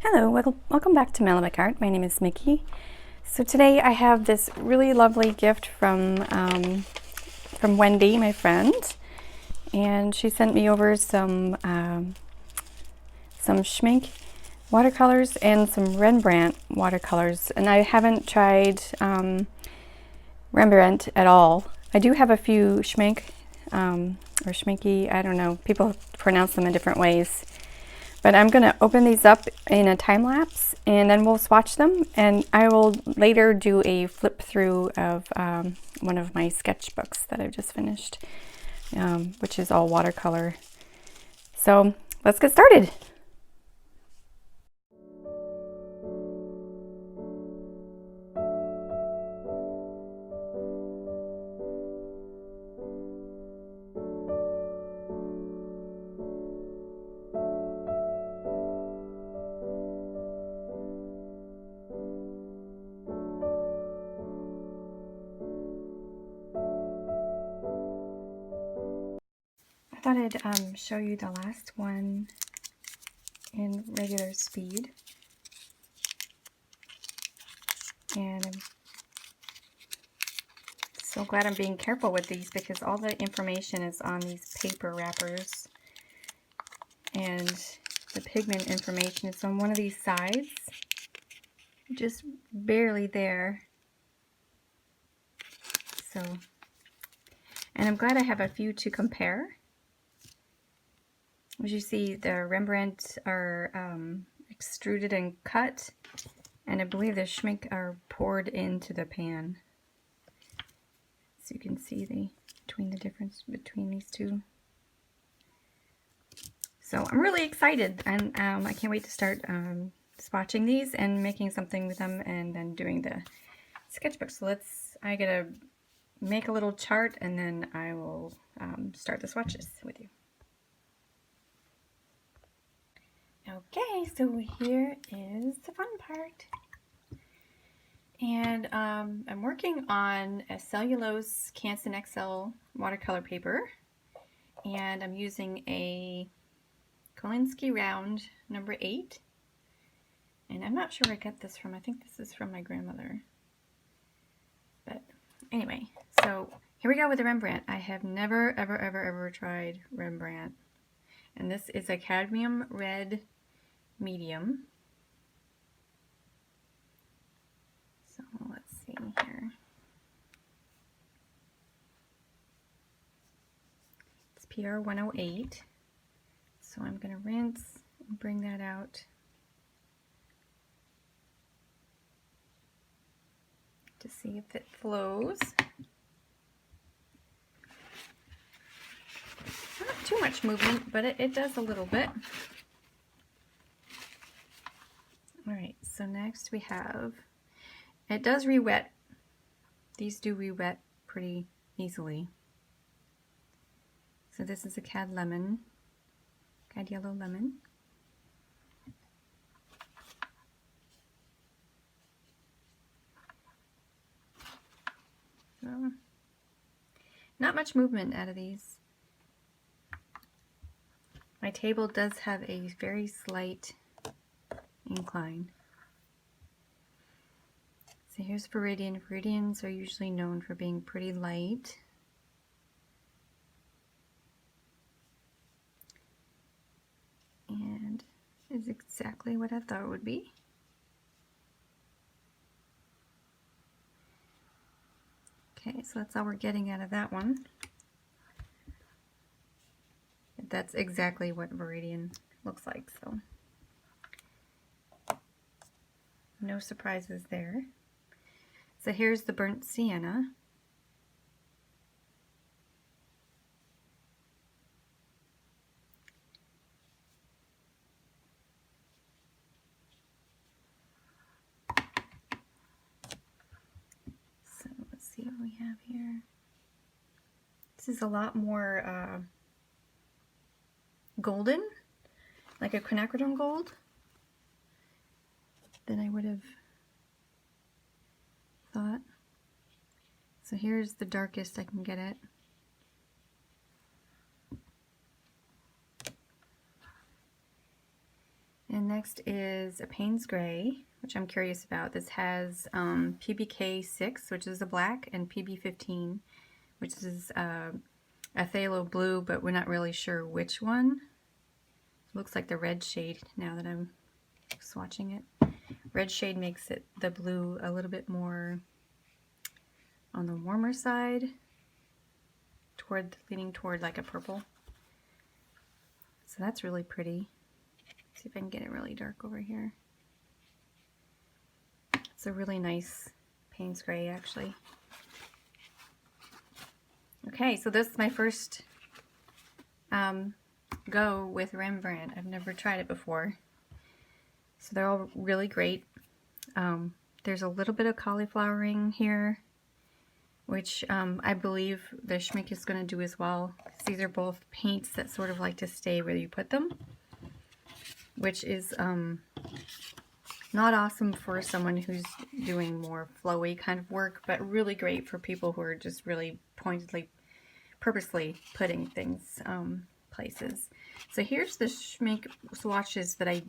Hello, welcome back to Malabec Art. My name is Mickey. So today I have this really lovely gift from Wendy, my friend, and she sent me over some Schminke watercolors and some Rembrandt watercolors. And I haven't tried Rembrandt at all. I do have a few Schminke or Schminke. I don't know. People pronounce them in different ways. But I'm going to open these up in a time lapse and then we'll swatch them, and I will later do a flip through of one of my sketchbooks that I've just finished, which is all watercolor. So let's get started. I thought I'd show you the last one in regular speed, and I'm so glad I'm being careful with these because all the information is on these paper wrappers, and the pigment information is on one of these sides, just barely there. So, and I'm glad I have a few to compare. As you see, the Rembrandt are extruded and cut, and I believe the Schminke are poured into the pan. So you can see the difference between these two. So I'm really excited, and I can't wait to start swatching these and making something with them, and then doing the sketchbook. So I gotta make a little chart, and then I will start the swatches with you. Okay, so here is the fun part. And I'm working on a cellulose Canson XL watercolor paper, and I'm using a Kolinsky round number 8. And I'm not sure where I got this from. I think this is from my grandmother. But anyway, so here we go with the Rembrandt. I have never, ever tried Rembrandt. And this is a cadmium red medium. So let's see here. It's PR 108. So I'm going to rinse and bring that out to see if it flows. Not too much movement, but it does a little bit. Alright, so next we have, it does re-wet. These do re-wet pretty easily. So this is a Cad Yellow Lemon. So, not much movement out of these. My table does have a very slight incline. So here's Viridian. Viridians are usually known for being pretty light. And is exactly what I thought it would be. Okay, so that's all we're getting out of that one. That's exactly what Viridian looks like, so no surprises there. So here's the burnt sienna. So let's see what we have here. This is a lot more golden, like a quinacridone gold, than I would have thought. So here's the darkest I can get it. And next is a Payne's Gray, which I'm curious about. This has PBK 6, which is a black, and PB 15, which is a phthalo blue, but we're not really sure which one. It looks like the red shade now that I'm swatching it. Red shade makes it the blue a little bit more on the warmer side, leaning toward like a purple. So that's really pretty. See if I can get it really dark over here. It's a really nice Payne's Gray, actually. Okay, so this is my first go with Rembrandt. I've never tried it before. So they're all really great. There's a little bit of cauliflowering here, which I believe the Schminke is going to do as well. These are both paints that sort of like to stay where you put them, which is not awesome for someone who's doing more flowy kind of work, but really great for people who are just really pointedly, purposely putting things places. So here's the Schminke swatches that I,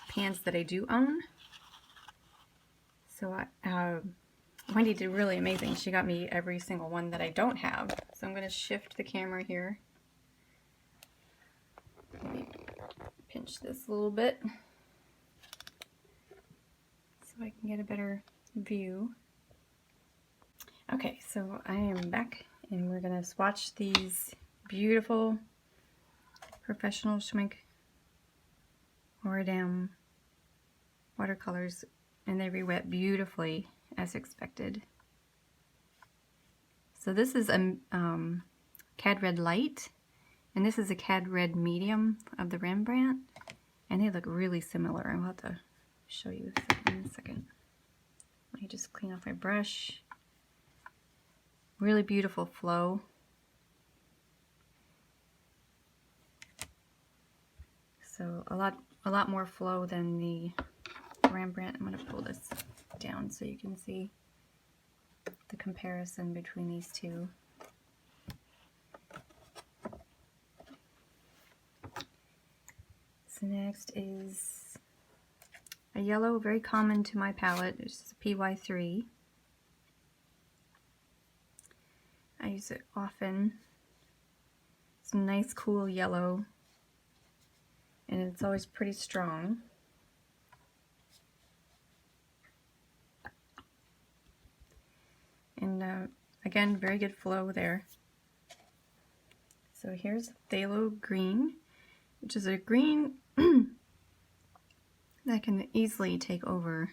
pans that I do own. So Wendy did really amazing. She got me every single one that I don't have. So I'm going to shift the camera here. Maybe pinch this a little bit so I can get a better view. Okay, so I am back and we're going to swatch these beautiful professional Schminke Horadam watercolors, and they re-wet beautifully as expected. So this is a Cad Red Light, and this is a Cad Red Medium of the Rembrandt, and they look really similar. I'll have to show you in a second. Let me just clean off my brush. Really beautiful flow. So a lot more flow than the Rembrandt. I'm going to pull this down so you can see the comparison between these two. So next is a yellow, very common to my palette. It's a PY3. I use it often. It's a nice cool yellow, and it's always pretty strong. And again, very good flow there. So here's Phthalo Green, which is a green that can easily take over.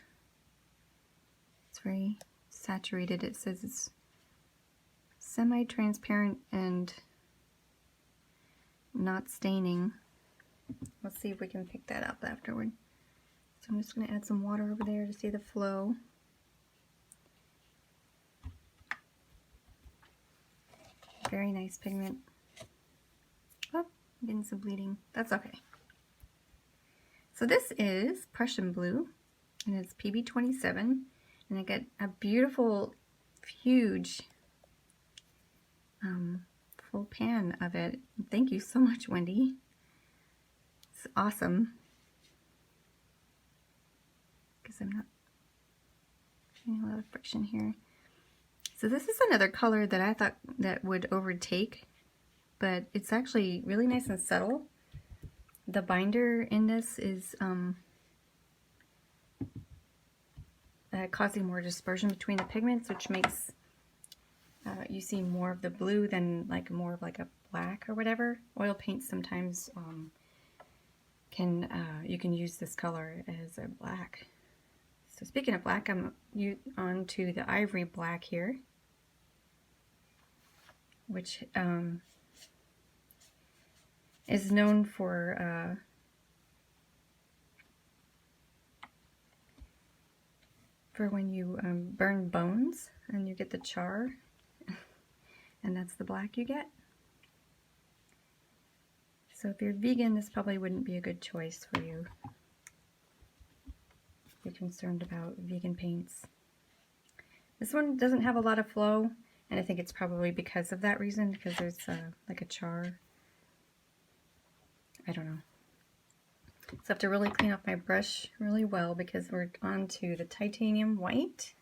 It's very saturated. It says it's semi-transparent and not staining. Let's see if we can pick that up afterward. So I'm just going to add some water over there to see the flow. Very nice pigment. Oh, I'm getting some bleeding. That's okay. So this is Prussian Blue, and it's PB27, and I get a beautiful, huge, full pan of it. Thank you so much, Wendy. It's awesome. Because I'm not getting a lot of friction here. So this is another color that I thought that would overtake, but it's actually really nice and subtle. The binder in this is causing more dispersion between the pigments, which makes you see more of the blue than like more of like a black or whatever. Oil paints sometimes you can use this color as a black. So speaking of black, I'm on to the Ivory Black here, which is known for when you burn bones and you get the char, and that's the black you get. So if you're vegan, this probably wouldn't be a good choice for you. If you're concerned about vegan paints. This one doesn't have a lot of flow, and I think it's probably because of that reason, because there's like a char. I don't know. So I have to really clean off my brush really well because we're on to the titanium white.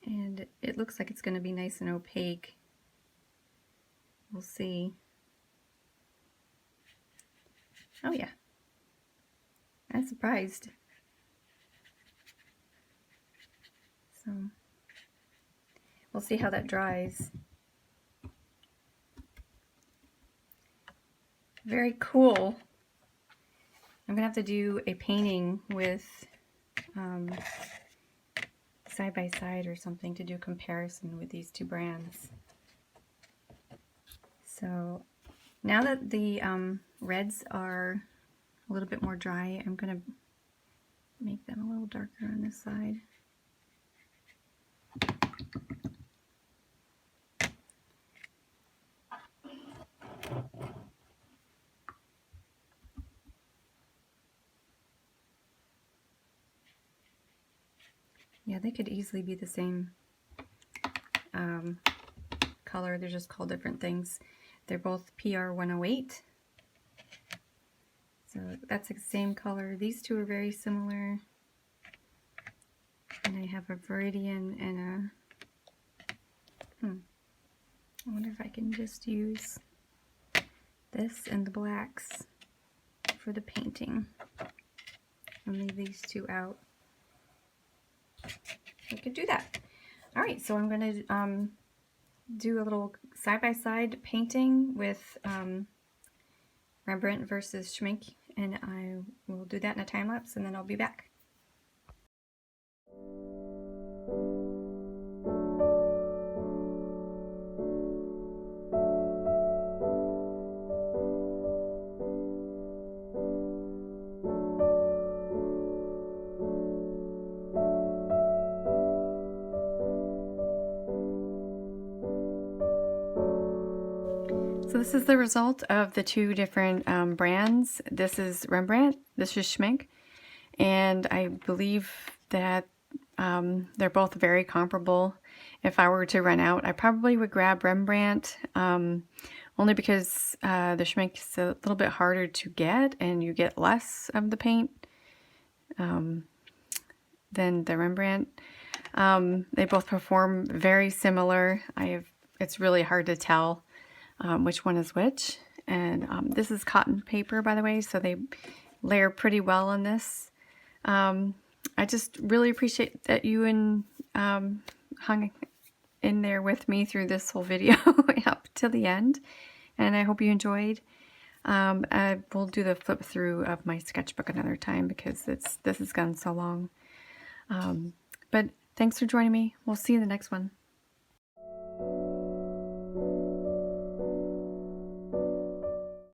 And it looks like it's going to be nice and opaque. We'll see. Oh yeah. I'm surprised. So we'll see how that dries. Very cool. I'm gonna have to do a painting with side by side or something to do comparison with these two brands. So now that the reds are a little bit more dry, I'm gonna make them a little darker on this side. Yeah, they could easily be the same color. They're just called different things. They're both PR 108. So that's the same color. These two are very similar. And I have a Viridian and a... I wonder if I can just use this and the blacks for the painting and leave these two out. I could do that. Alright, so I'm going to do a little side-by-side painting with Rembrandt versus Schminke, and I will do that in a time-lapse and then I'll be back. So this is the result of the two different brands. This is Rembrandt, this is Schminke, and I believe that they're both very comparable. If I were to run out, I probably would grab Rembrandt, only because the Schminke is a little bit harder to get and you get less of the paint than the Rembrandt. They both perform very similar. It's really hard to tell which one is which. And this is cotton paper, by the way, so they layer pretty well on this. I just really appreciate that you hung in there with me through this whole video up till the end, and I hope you enjoyed. I will do the flip through of my sketchbook another time because this has gone so long. But thanks for joining me. We'll see you in the next one.